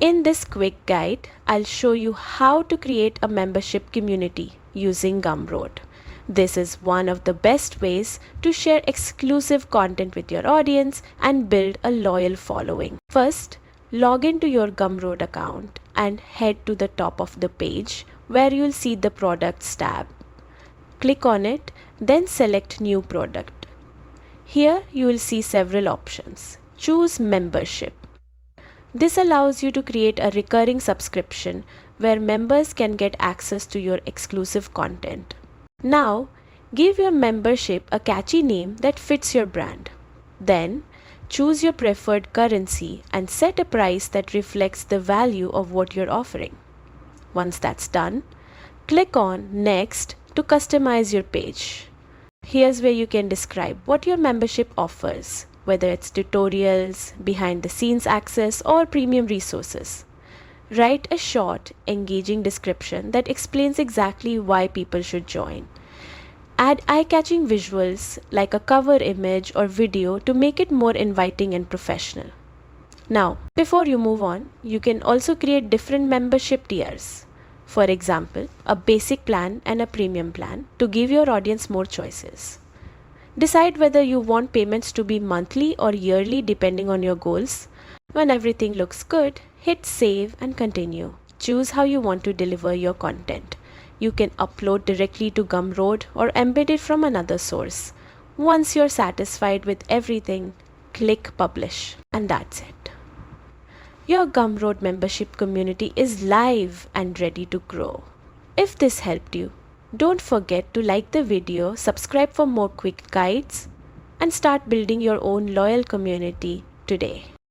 In this quick guide, I'll show you how to create a membership community using Gumroad. This is one of the best ways to share exclusive content with your audience and build a loyal following. First, log into your Gumroad account and head to the top of the page where you'll see the Products tab. Click on it, then select New Product. Here you will see several options. Choose Membership. This allows you to create a recurring subscription where members can get access to your exclusive content. Now, give your membership a catchy name that fits your brand. Then, choose your preferred currency and set a price that reflects the value of what you're offering. Once that's done, click on Next to customize your page. Here's where you can describe what your membership offers, whether it's tutorials, behind the scenes access, or premium resources. Write a short, engaging description that explains exactly why people should join. Add eye-catching visuals like a cover image or video to make it more inviting and professional. Now, before you move on, you can also create different membership tiers. For example, a basic plan and a premium plan to give your audience more choices. Decide whether you want payments to be monthly or yearly depending on your goals. When everything looks good, hit save and continue. Choose how you want to deliver your content. You can upload directly to Gumroad or embed it from another source. Once you're satisfied with everything, click publish, and that's it. Your Gumroad membership community is live and ready to grow. If this helped you, don't forget to like the video, subscribe for more quick guides, and start building your own loyal community today.